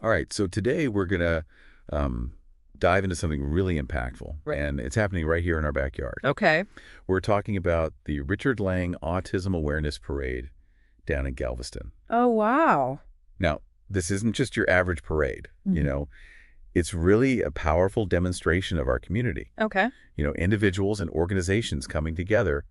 All right, so today we're going to dive into something really impactful, Right. and it's happening right here in our backyard. Okay. We're talking about the Richard Lang Autism Awareness Parade down in Galveston. Oh, wow. Now, this isn't just your average parade, Mhm. it's really a powerful demonstration of our community. Okay. Individuals and organizations coming together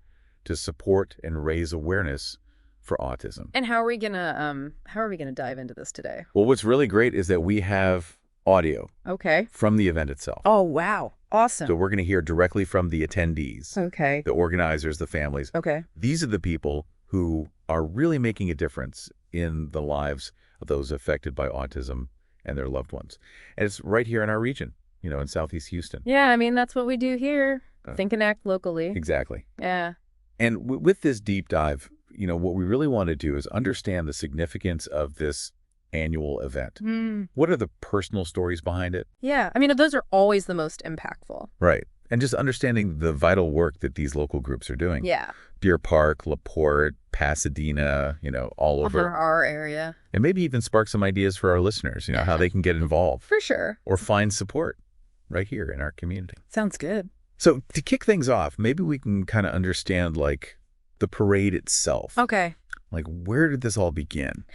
to support and raise awareness for autism. And how are we gonna dive into this today? Well, what's really great is that we have audio Okay. from the event itself. Oh, wow. So Awesome. we're going to hear directly from the attendees, Okay. the organizers, the families. Okay. These are the people who are really making a difference in the lives of those affected by autism and their loved ones. And it's right here in our region, in Southeast Houston. Yeah, I mean, that's what we do here. Uh, Think and act locally. Exactly. Yeah. And with this deep dive, what we really want to do is understand the significance of this annual event. What are the personal stories behind it? Yeah. I mean, those are always the most impactful. Right. And just understanding the vital work that these local groups are doing. Yeah. Deer Park, LaPorte, Pasadena, all For over. our area. And maybe even spark some ideas for our listeners, how they can get involved For sure. or find support right here in our community. Sounds good. So to kick things off, maybe we can kind of understand the parade itself. Okay. Where did this all begin?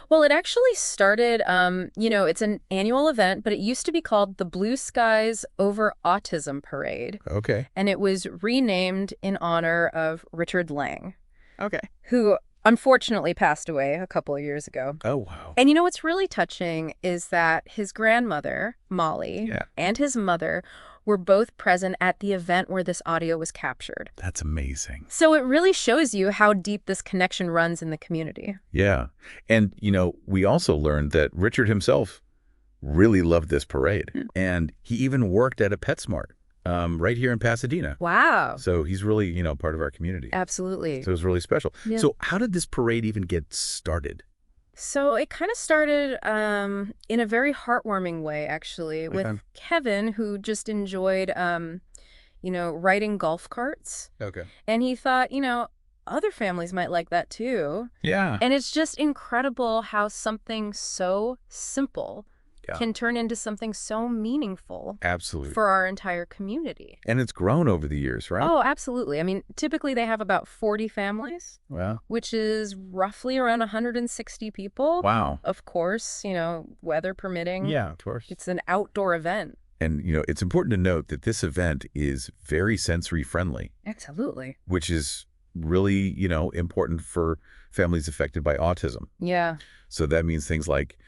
Well, it actually started, it's an annual event, but it used to be called the Blue Skies Over Autism Parade. Okay. And it was renamed in honor of Richard Lang, Okay. who unfortunately passed away a couple of years ago. Oh, wow. And what's really touching is that his grandmother, Molly, Yeah. and his mother were both present at the event where this audio was captured. That's amazing. So it really shows you how deep this connection runs in the community. Yeah. And, we also learned that Richard himself really loved this parade. And he even worked at a PetSmart right here in Pasadena. Wow. So he's really, part of our community. Absolutely. So it was really special. Yeah. So how did this parade even get started? So it kind of started in a very heartwarming way, actually, with Okay. Kevin, who just enjoyed, riding golf carts. Okay. And he thought, other families might like that too. Yeah. And it's just incredible how something so simple Yeah. can turn into something so meaningful Absolutely. for our entire community. And it's grown over the years, right? Oh, absolutely. I mean, typically they have about 40 families, Wow. which is roughly around 160 people. Wow. Of course, weather permitting. Yeah, of course. It's an outdoor event. And, it's important to note that this event is very sensory friendly, Absolutely. which is really, important for families affected by autism. Yeah. So that means things like,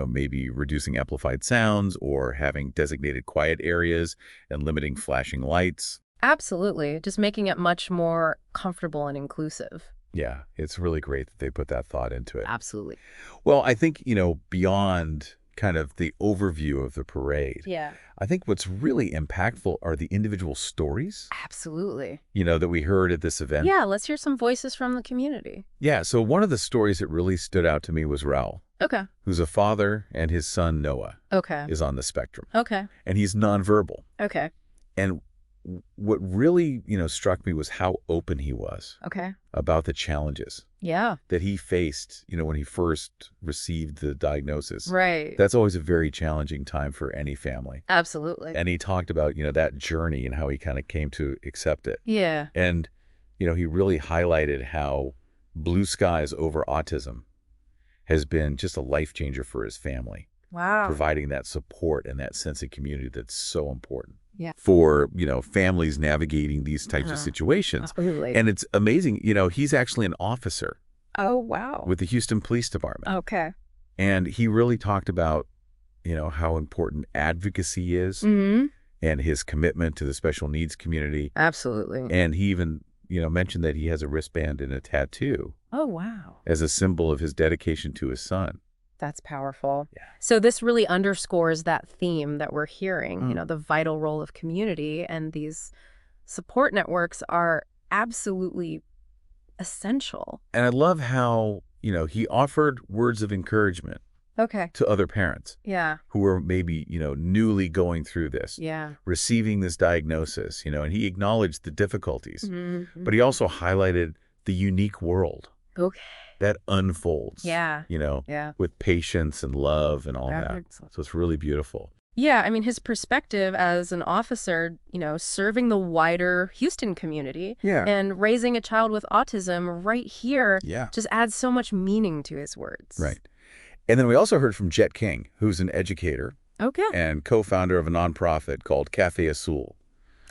maybe reducing amplified sounds or having designated quiet areas and limiting flashing lights. Absolutely. Just making it much more comfortable and inclusive. Yeah, it's really great that they put that thought into it. Absolutely. Well, I think, beyond kind of the overview of the parade, Yeah. I think what's really impactful are the individual stories, Absolutely. that we heard at this event. Yeah, let's hear some voices from the community. Yeah, so one of the stories that really stood out to me was Raul, Okay. who's a father, and his son, Noah, Okay. is on the spectrum. Okay. And he's nonverbal. Okay. And what really, struck me was how open he was Okay. about the challenges Yeah. that he faced, when he first received the diagnosis. Right. That's always a very challenging time for any family. Absolutely. And he talked about, that journey and how he kind of came to accept it. Yeah. And, he really highlighted how Blue Skies Over Autism has been just a life changer for his family, Wow. providing that support and that sense of community that's so important. Yeah. For, families navigating these types of situations. Absolutely. And it's amazing, he's actually an officer Oh, wow. with the Houston Police Department. Okay. And he really talked about, how important advocacy is Mm-hmm. and his commitment to the special needs community. Absolutely. And he even, mentioned that he has a wristband and a tattoo Oh, wow. as a symbol of his dedication to his son. That's powerful. Yeah. So this really underscores that theme that we're hearing, the vital role of community, and these support networks are absolutely essential. And I love how, he offered words of encouragement Okay. to other parents Yeah. who were maybe, newly going through this, Yeah. receiving this diagnosis, and he acknowledged the difficulties, Mm-hmm. but he also highlighted the unique world Okay. that unfolds, Yeah. Yeah. with patience and love and all that. Excellent. So it's really beautiful. Yeah, I mean, his perspective as an officer, serving the wider Houston community Yeah. and raising a child with autism right here Yeah. just adds so much meaning to his words. Right. And then we also heard from Jet King, who's an educator Okay. and co-founder of a nonprofit called Cafe Azul.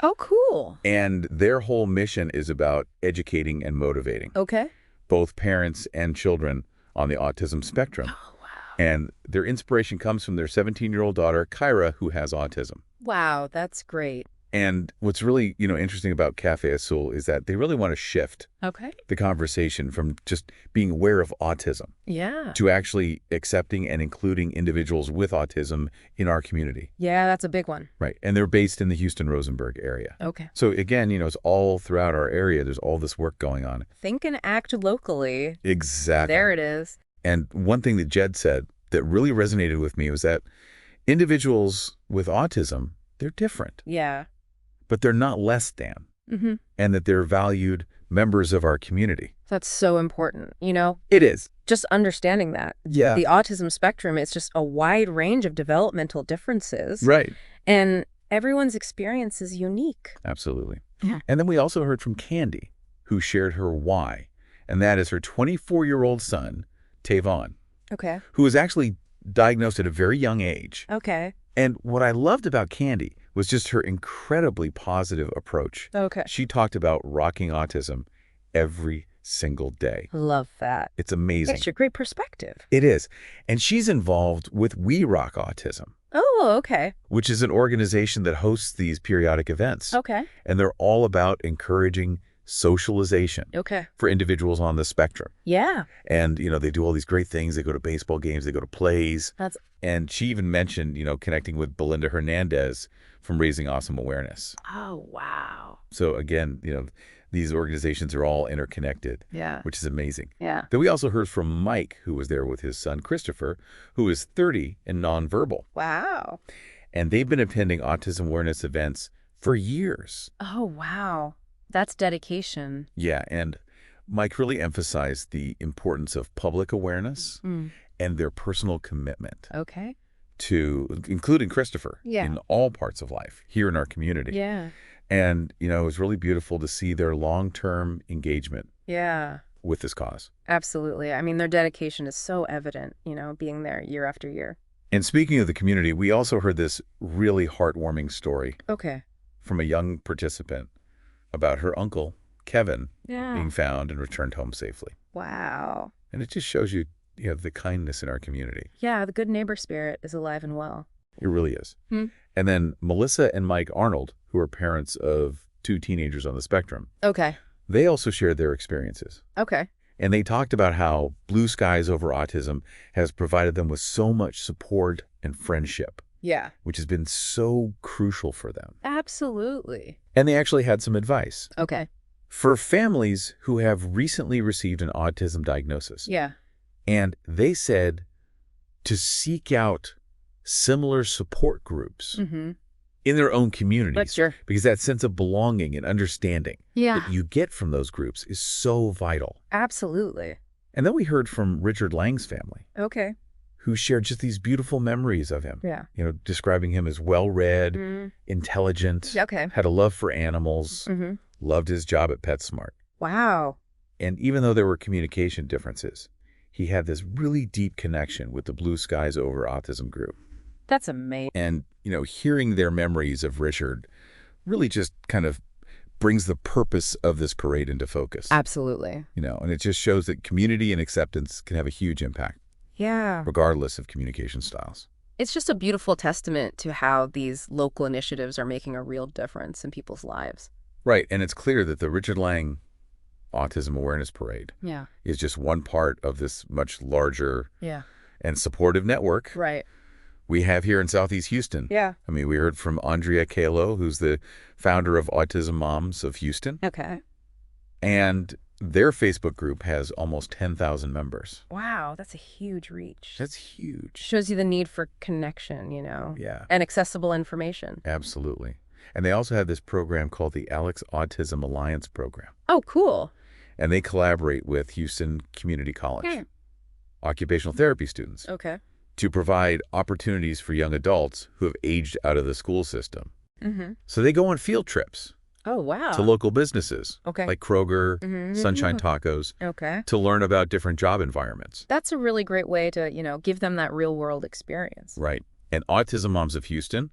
Oh, cool. And their whole mission is about educating and motivating Okay. both parents and children on the autism spectrum. Oh, wow. And their inspiration comes from their 17-year-old daughter, Kyra, who has autism. Wow, that's great. And what's really, interesting about Cafe Azul is that they really want to shift Okay. the conversation from just being aware of autism Yeah. to actually accepting and including individuals with autism in our community. Yeah, that's a big one. Right. And they're based in the Houston-Rosenberg area. Okay. So again, it's all throughout our area. There's all this work going on. Think and act locally. Exactly. There it is. And one thing that Jed said that really resonated with me was that individuals with autism, they're different, Yeah. but they're not less than, Mm-hmm. and that they're valued members of our community. That's so important. It is. Just understanding that. Yeah. The autism spectrum is just a wide range of developmental differences. Right. And everyone's experience is unique. Absolutely. Yeah. And then we also heard from Candy, who shared her why, and that is her 24-year-old son, Tavon, Okay. who was actually diagnosed at a very young age. Okay. And what I loved about Candy was just her incredibly positive approach. Okay. She talked about rocking autism every single day. Love that. It's amazing. It's a great perspective. It is. And she's involved with We Rock Autism, Oh, okay. which is an organization that hosts these periodic events. Okay. And they're all about encouraging socialization Okay. for individuals on the spectrum. Yeah. And, they do all these great things. They go to baseball games, they go to plays. That's And she even mentioned, connecting with Belinda Hernandez from Raising Awesome Awareness. Oh, wow. So again, these organizations are all interconnected, Yeah. which is amazing. Yeah. Then we also heard from Mike, who was there with his son, Christopher, who is 30 and nonverbal. Wow. And they've been attending autism awareness events for years. Oh, wow. That's dedication. Yeah, and Mike really emphasized the importance of public awareness and their personal commitment Okay. to, including Christopher, Yeah. in all parts of life here in our community. Yeah. And, it was really beautiful to see their long-term engagement Yeah. with this cause. Absolutely. I mean, their dedication is so evident, being there year after year. And speaking of the community, we also heard this really heartwarming story Okay. from a young participant about her uncle, Kevin, Yeah. being found and returned home safely. Wow. And it just shows you, the kindness in our community. Yeah, the good neighbor spirit is alive and well. It really is. Hmm. And then Melissa and Mike Arnold, who are parents of 2 teenagers on the spectrum, Okay. they also shared their experiences. Okay. And they talked about how Blue Skies Over Autism has provided them with so much support and friendship, Yeah. which has been so crucial for them. Absolutely. And they actually had some advice Okay. for families who have recently received an autism diagnosis. Yeah. And they said to seek out similar support groups Mm-hmm. in their own communities. But sure. Because that sense of belonging and understanding Yeah. that you get from those groups is so vital. Absolutely. And then we heard from Richard Lang's family, Okay. who shared just these beautiful memories of him. Yeah. Describing him as well-read, Mm. intelligent, Okay. had a love for animals, Mm-hmm. loved his job at PetSmart. Wow. And even though there were communication differences, he had this really deep connection with the Blue Skies Over Autism group. That's amazing. And, hearing their memories of Richard really just kind of brings the purpose of this parade into focus. Absolutely. And it just shows that community and acceptance can have a huge impact, Yeah. regardless of communication styles. It's just a beautiful testament to how these local initiatives are making a real difference in people's lives. Right. And it's clear that the Richard Lang Autism Awareness Parade Yeah. is just one part of this much larger Yeah. and supportive network Right. we have here in Southeast Houston. Yeah. I mean, we heard from Andrea Kalo, who's the founder of Autism Moms of Houston. Okay. And their Facebook group has almost 10,000 members. Wow. That's a huge reach. That's huge. Shows you the need for connection, Yeah, and accessible information. absolutely. And they also have this program called the Alex Autism Alliance Program. Oh, cool. And they collaborate with Houston Community College, occupational therapy students, Okay. to provide opportunities for young adults who have aged out of the school system. Mm-hmm. So they go on field trips Oh, wow. to local businesses Okay. like Kroger, Mm-hmm. Sunshine Tacos, Okay. to learn about different job environments. That's a really great way to, give them that real world experience. Right. And Autism Moms of Houston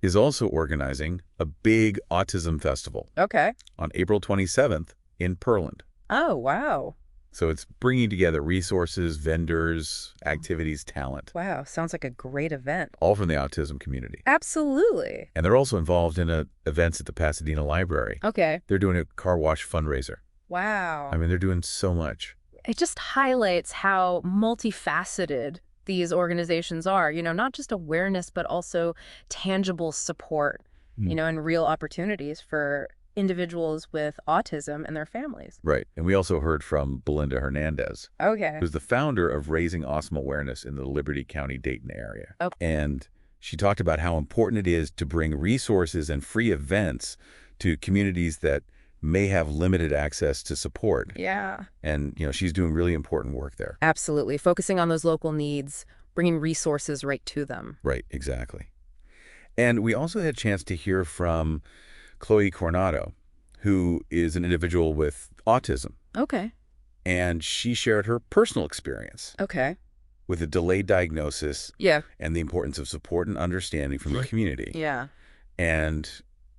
is also organizing a big autism festival Okay. on April 27th in Pearland. Oh, wow. So it's bringing together resources, vendors, activities, talent, Wow. Sounds like a great event. all from the autism community. Absolutely. And they're also involved in events at the Pasadena Library. Okay. They're doing a car wash fundraiser. Wow. I mean, they're doing so much. It just highlights how multifaceted these organizations are, not just awareness, but also tangible support, and real opportunities for individuals with autism and their families. Right. And we also heard from Belinda Hernandez, Okay. who's the founder of Raising Awesome Awareness in the Liberty County, Dayton area. Okay. And she talked about how important it is to bring resources and free events to communities that may have limited access to support. Yeah. And, she's doing really important work there. Absolutely. Focusing on those local needs, bringing resources right to them. Right, exactly. And we also had a chance to hear from Chloe Coronado, who is an individual with autism. Okay. And she shared her personal experience Okay. with a delayed diagnosis Yeah. and the importance of support and understanding from the community. Yeah. And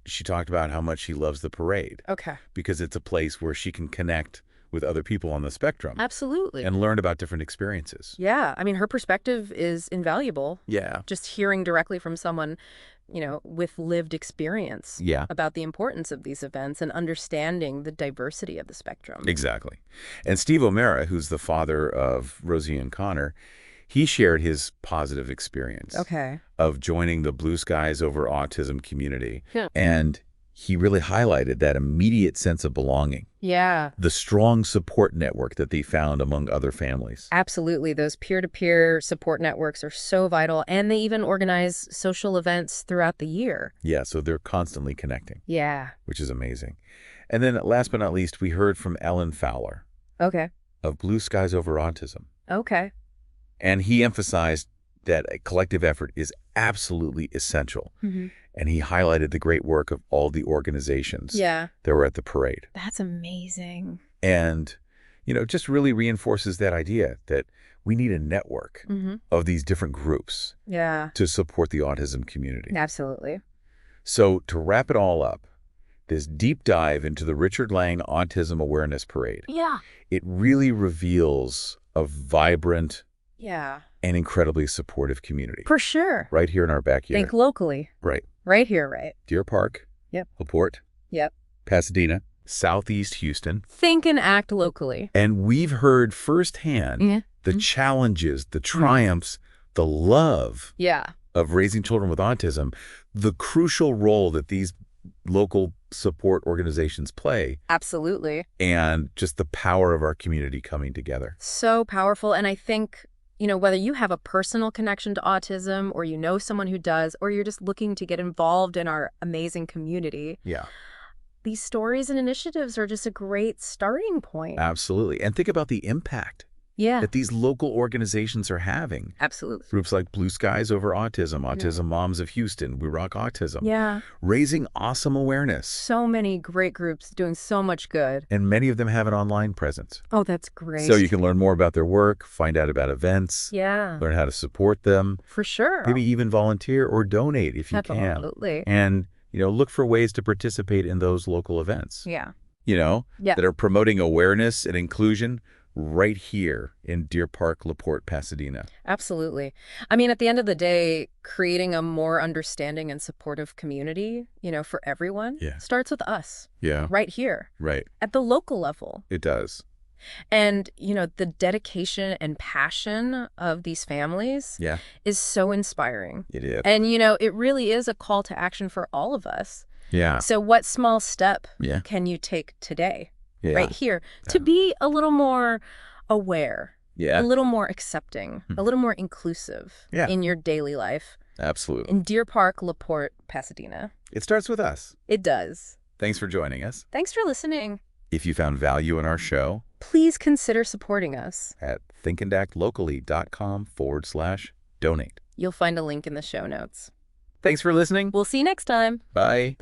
she talked about how much she loves the parade Okay. because it's a place where she can connect with other people on the spectrum Absolutely. and learn about different experiences. Yeah. I mean, her perspective is invaluable. Yeah. Just hearing directly from someone, with lived experience Yeah. about the importance of these events and understanding the diversity of the spectrum. Exactly. And Steve O'Mara, who's the father of Rosie and Connor, he shared his positive experience Okay. of joining the Blue Skies Over Autism community. Yeah. And he really highlighted that immediate sense of belonging, Yeah. the strong support network that they found among other families. Absolutely. Those peer-to-peer support networks are so vital, and they even organize social events throughout the year. Yeah, so they're constantly connecting, Yeah. which is amazing. And then last but not least, we heard from Ellen Fowler Okay. of Blue Skies Over Autism. Okay. And he emphasized that a collective effort is absolutely essential. Mm-hmm. And he highlighted the great work of all the organizations Yeah. that were at the parade. That's amazing. And, just really reinforces that idea that we need a network Mm-hmm. of these different groups Yeah. to support the autism community. Absolutely. So to wrap it all up, this deep dive into the Richard Lang Autism Awareness Parade, Yeah. it really reveals a vibrant Yeah. and incredibly supportive community For sure. right here in our backyard. Think locally. Right. Right here, right? Deer Park, Yep. LaPorte, Yep. Pasadena, Southeast Houston. Think and act locally. And we've heard firsthand Yeah. the challenges, the triumphs, the love Yeah. of raising children with autism, the crucial role that these local support organizations play, Absolutely. and just the power of our community coming together. So powerful. And I think, whether you have a personal connection to autism or you know someone who does, or you're just looking to get involved in our amazing community, Yeah, these stories and initiatives are just a great starting point. absolutely. And think about the impact Yeah. that these local organizations are having. Absolutely. Groups like Blue Skies Over Autism, Autism Moms of Houston, We Rock Autism, Yeah. raising awesome awareness. So many great groups doing so much good. And many of them have an online presence. Oh, that's great. So you can learn more about their work, find out about events, Yeah. learn how to support them, For sure. maybe even volunteer or donate if you can. Absolutely. And, look for ways to participate in those local events, Yeah. Yeah. Yeah. that are promoting awareness and inclusion right here in Deer Park, LaPorte, Pasadena. Absolutely. I mean, at the end of the day, creating a more understanding and supportive community, for everyone starts with us Yeah, right here right. at the local level. It does. And, the dedication and passion of these families Yeah, is so inspiring. it is. And, it really is a call to action for all of us. Yeah, So what small step yeah, can you take today, yeah. right here, to be a little more aware, Yeah, a little more accepting, a little more inclusive Yeah. in your daily life? absolutely. In Deer Park, LaPorte, Pasadena. It starts with us. It does. Thanks for joining us. Thanks for listening. If you found value in our show, Please consider supporting us. at thinkandactlocally.com/donate. You'll find a link in the show notes. Thanks for listening. We'll see you next time. Bye. Bye.